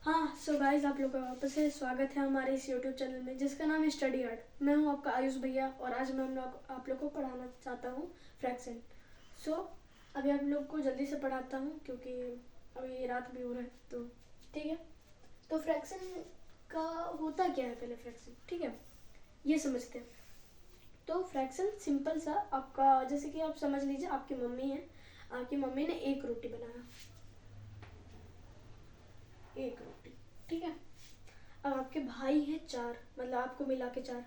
हाँ so guys, आप लोग का वापस से स्वागत है हमारे इस यूट्यूब चैनल में जिसका नाम है स्टडी आर्ट। मैं हूँ आपका आयुष भैया और आज मैं आप लोग को पढ़ाना चाहता हूँ फ्रैक्शन। सो अभी आप लोग को जल्दी से पढ़ाता हूँ क्योंकि अभी रात भी हो रहा है, तो ठीक है। तो फ्रैक्शन का होता क्या है, पहले फ्रैक्शन ठीक है ये समझते हैं। तो फ्रैक्शन सिंपल सा आपका, जैसे कि आप समझ लीजिए आपकी मम्मी है, आपकी मम्मी ने एक रोटी बनाया, एक रोटी, ठीक है। अब आपके भाई हैं चार, मतलब आपको मिला के चार,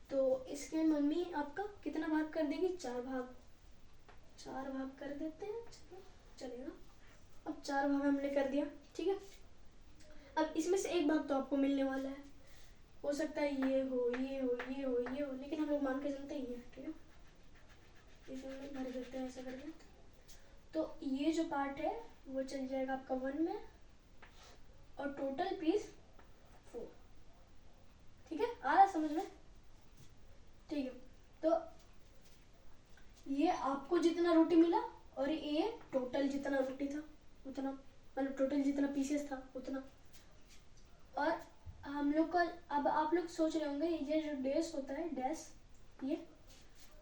तो इसके मम्मी आपका कितना भाग कर देगी, चार भाग, चार भाग कर देते हैं, चलो चलेगा। अब चार भाग हमने कर दिया, ठीक है। अब इसमें से एक भाग तो आपको मिलने वाला है, हो सकता है ये हो, ये हो, ये हो, ये हो, लेकिन हम लोग मान के चलते ही है, ठीक है। इसे हम लोग भर देते हैं ऐसा करके। तो ये जो पार्ट है वो चल जाएगा आपका 1 में और टोटल पीस 4, ठीक है। आ रहा समझ में, ठीक है। तो ये आपको जितना रोटी मिला और ये टोटल जितना रोटी था उतना, मतलब टोटल जितना पीसेस था उतना। और हम लोग का, अब आप लोग सोच रहे होंगे ये जो डैश होता है, डैश, ये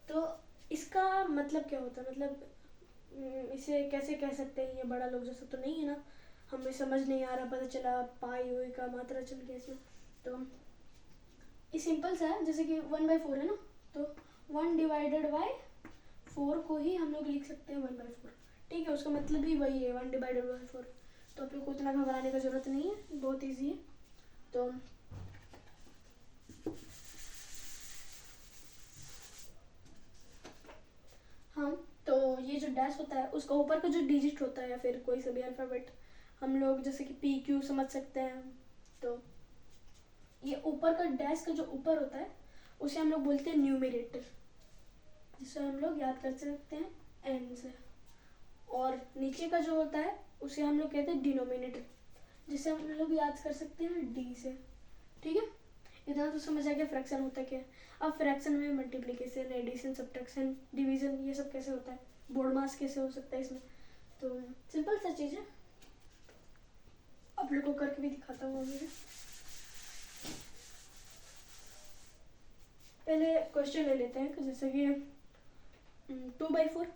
तो इसका मतलब क्या होता है, मतलब इसे कैसे कह सकते हैं, ये बड़ा लोग जैसा तो नहीं है ना, हमें समझ नहीं आ रहा, पता चला पाई हुई का मात्रा चल गया इसमें। तो ये सिंपल सा है, जैसे कि 1/4 है ना, तो 1 डिवाइडेड बाय 4 को ही हम लोग लिख सकते हैं 1/4, ठीक है। उसका मतलब भी वही है, 1 डिवाइडेड बाय 4। तो आप लोग को इतना घबराने का जरूरत नहीं है, बहुत ईजी है। तो हाँ, तो ये जो डैश होता है उसका ऊपर का जो डिजिट होता है या फिर कोई सा भी अल्फ़ाबेट, हम लोग जैसे कि PQ समझ सकते हैं। तो ये ऊपर का डैश का जो ऊपर होता है उसे हम लोग बोलते हैं न्यूमरेटर, जिसे हम लोग याद कर सकते हैं एन से। और नीचे का जो होता है उसे हम लोग कहते हैं डिनोमिनेटर, जिसे हम लोग याद कर सकते हैं डी से, ठीक है। इतना तो समझ आ गया फ्रैक्शन होता क्या है। अब फ्रैक्शन में मल्टीप्लिकेशन, एडिशन, सब्ट्रैक्शन, डिवीजन, ये सब कैसे होता है, बोर्ड मास कैसे हो सकता है इसमें, तो सिंपल सा चीज़ है। आप लोग को करके भी दिखाता हूँ अभी। पहले क्वेश्चन ले लेते हैं, जैसे कि 2/4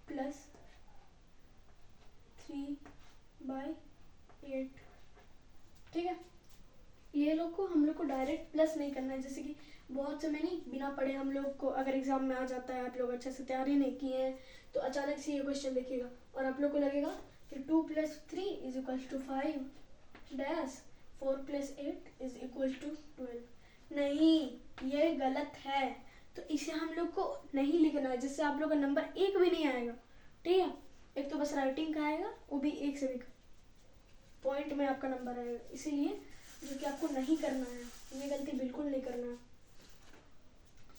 प्लस 3/8, ठीक है। ये लोग को हम लोग को डायरेक्ट प्लस नहीं करना है, जैसे कि बहुत समय नहीं बिना पढ़े हम लोग को अगर एग्जाम में आ जाता है, आप लोग अच्छे से तैयारी नहीं किए हैं तो अचानक से ये क्वेश्चन देखिएगा और आप लोग को लगेगा कि 2 + 3 = 5 डैश 4 + 8 = 12। नहीं, ये गलत है। तो इसे हम लोग को नहीं लिखना है, जिससे आप लोग का नंबर एक भी नहीं आएगा, ठीक है। एक तो बस राइटिंग का आएगा, वो भी एक से भी पॉइंट में आपका नंबर आएगा, इसीलिए जो कि आपको नहीं करना है, ये गलती बिल्कुल नहीं करना है।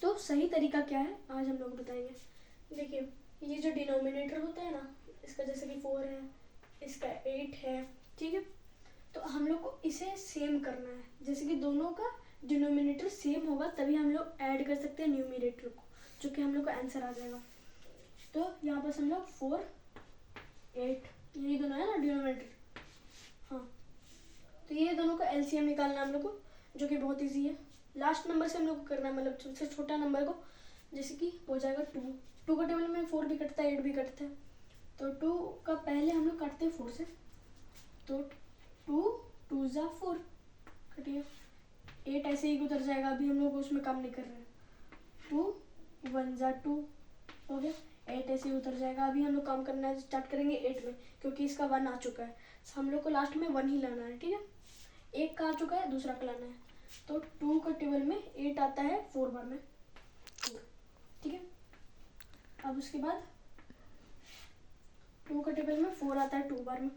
तो सही तरीका क्या है आज हम लोग बताएंगे। देखिए, ये जो डिनोमिनेटर होता है ना, इसका जैसे कि 4 है, इसका 8 है, ठीक है। तो हम लोग को इसे सेम करना है, जैसे कि दोनों का डिनोमिनेटर सेम होगा तभी हम लोग ऐड कर सकते हैं न्यूमिनेटर को, जो कि हम लोग का आंसर आ जाएगा। तो यहाँ पर हम लोग 4, 8, ये दोनों है ना डिनोमिनेटर, हाँ। तो ये दोनों का एलसीएम निकालना हम लोग को, जो कि बहुत इजी है। लास्ट नंबर से हम लोग को करना है, मतलब सबसे छोटा नंबर को, जैसे कि हो जाएगा 2। 2 का टेबल में 4 भी कटता है, 8 भी कटता है, तो 2 का पहले हम लोग काटते हैं 4 से, तो 2 2 ज़ा 4 कट गया। 8 ऐसे ही उतर जाएगा, अभी हम लोग उसमें काम नहीं कर रहे हैं। 2 1 ज़ा 2 हो गया, 8 ऐसे ही उतर जाएगा। अभी हम लोग काम करना स्टार्ट करेंगे 8 में, क्योंकि इसका 1 आ चुका है, हम लोग को लास्ट में 1 ही लाना है, ठीक है। एक का आ चुका है, दूसरा का लाना है, तो 2 का टेबल में 8 आता है 4 बार में, ठीक है। अब उसके बाद 2 का टेबल में 4 आता है 2 बार में,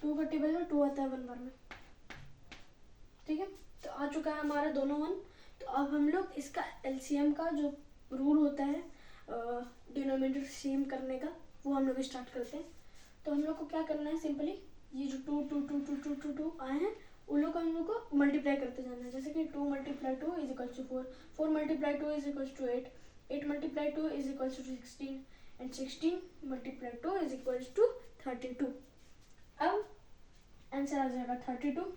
2 का टेबल में 2 आता है 1 बार में, ठीक है। तो आ चुका है हमारा दोनों 1। तो अब हम लोग इसका एलसीएम का जो रूल होता है डिनोमिनेटर सेम करने का, वो हम लोग स्टार्ट करते हैं। तो हम लोग को क्या करना है, सिंपली ये जो 2 2 2 2 2 2 2 आए हैं उन लोग को हम लोग को मल्टीप्लाई करते जाना है, जैसे कि 2 × 2 = 2 = 4, 4 × 2 = 8, 8 multiply 2 is equals to 16 and 16 multiply 2 is equals to 32। अब आंसर आ जाएगा 32।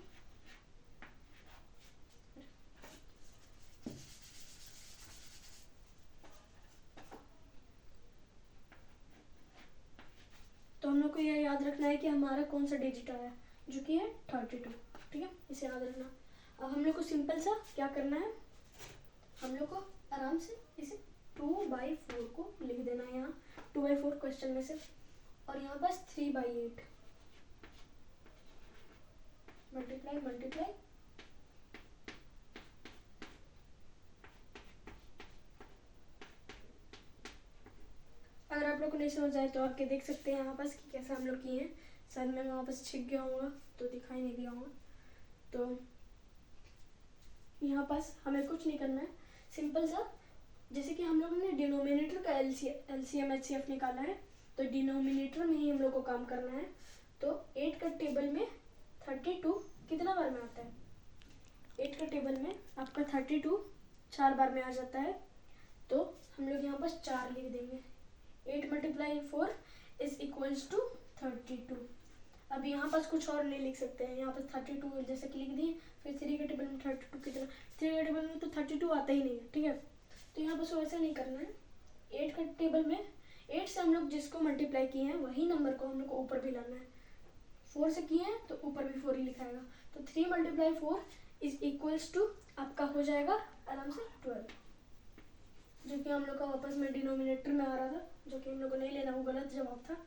तो हम लोग को यह याद रखना है कि हमारा कौन सा डिजिट आया, जो कि है 32। ठीक है, इसे याद रखना। अब हम लोग को सिंपल सा क्या करना है, हम लोग को आराम से इसे 2/4 को लिख देना है यहाँ 2/4 क्वेश्चन में से, और यहाँ पास 3/8 मल्टीप्लाई मल्टीप्लाई अगर आप लोग को नहीं समझ आए तो आके देख सकते हैं यहाँ पास कि कैसे हम लोग किए हैं। शायद मैं वहाँ पास छिप गया होगा तो दिखाई नहीं दिया होगा। तो यहाँ पास हमें कुछ नहीं करना है, सिंपल सा, जैसे कि हम लोगों ने डिनोमिनेटर का एलसीएम एचसीएफ निकाला है, तो डिनोमिनेटर में ही हम लोग को काम करना है। तो 8 का टेबल में 32 कितना बार में आता है, 8 का टेबल में आपका 32 4 बार में आ जाता है। तो हम लोग यहाँ पास 4 लिख देंगे। 8 मल्टीप्लाई 4 इज इक्वल्स टू 32। अब यहाँ पास कुछ और नहीं लिख सकते हैं, यहाँ पास 32 जैसे कि लिख दिए। फिर 3 के टेबल में 32 कितना, 3 के टेबल में तो 32 आता ही नहीं है। ठीक है, तो यहाँ पास वैसे नहीं करना है। 8 के टेबल में 8 से हम लोग जिसको मल्टीप्लाई किए हैं वही नंबर को हम लोग को ऊपर भी लाना है। 4 से किए हैं तो ऊपर भी 4 ही लिखाएगा। तो 3 मल्टीप्लाई 4 इज इक्वल्स टू आपका हो जाएगा आराम से 12, जो कि हम लोग का वापस में डिनोमिनेटर में आ रहा था, जो कि हम लोग को नहीं लेना, वो गलत जवाब था।